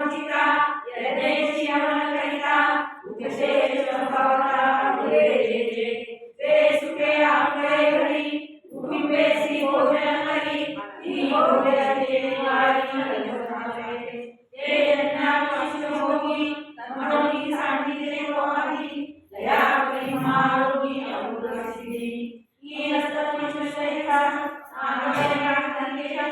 चिता यज्ञेशी हवन करिता उपशेष भवता जे जे ते सुखे आपले घरी तुम्ही बेसी भोजन करी ही भोजनाचे निवारी नसते ते यज्ञात भोगी तन्मोगी सांगितले कोणाही दया प्रेमा रोगी अमृतसिद्धी ही नसतनिष्ठैसा नागवेगा संदेशा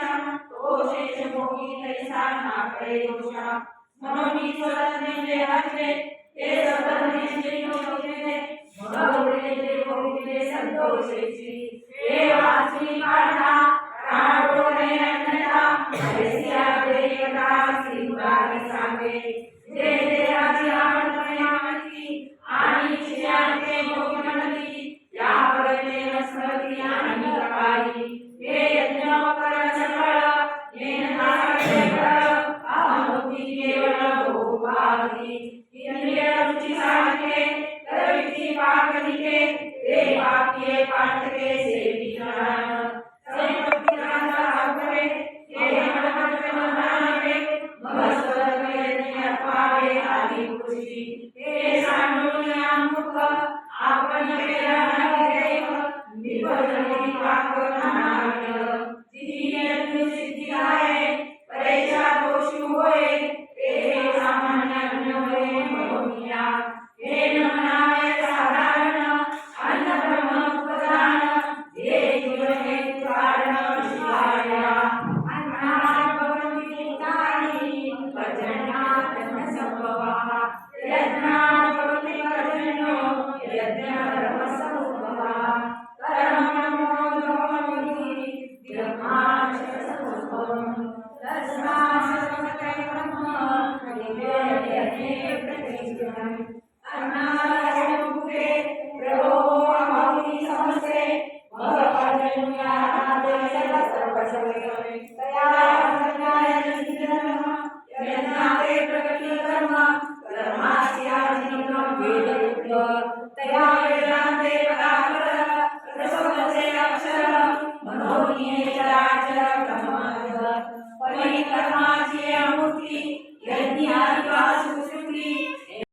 तो शेष भोगी तैसा नाकडे दोषा म्हणून ही स्वतंत्र हाचे ते स्वतंत्र होते मगवले ते भोगले संतोषेची हे वाची काढा राडोरे अन्नता ऐसिया देवता सिंहारी सांगे जे देहाची आवडण्याची आणि शिष्यांचे भोगणती या परते नसती आणि काही हे यज्ञ कर सकळ येणता सकळ आहोती केवळ भोगादी इंद्रिय रुचि साधके करविती पाकनिके ते पाकिये पाटके सेवी ज्ञान संपत्ती राजा आवरे हे मनमत मनावे महस्वर यज्ञ पावे आदि खुशी हे सांडून मुख आपण केला देव विभजनी पाक नानाव्य जी यज्ञ सिद्धी आहे परेशा दोषी होय ते सामान्य होय म्हणूया हे नमनावे साधारण अन्न ब्रह्म उपदान हे जीवने कारण शिवाया अन्नात भवती काही भजनात न संभवा यज्ञात भवती भजनो यज्ञ धर्म संभवा कर्म मोदमोदी ब्रह्माश संभवम् तस्मात् समते ब्रह्म निवेदने प्रतिष्ठितम् अन्नादमुखे प्रभो अमौति समस्ते महपाजन्या आदेशः सर्वसमये तया संज्ञायनिधनः यज्ञाते प्रगति कर्म कर्मास्याधीनं वेदयुक्त तया वेदान्ते पदाकर रसवसे अक्षर मनोनिये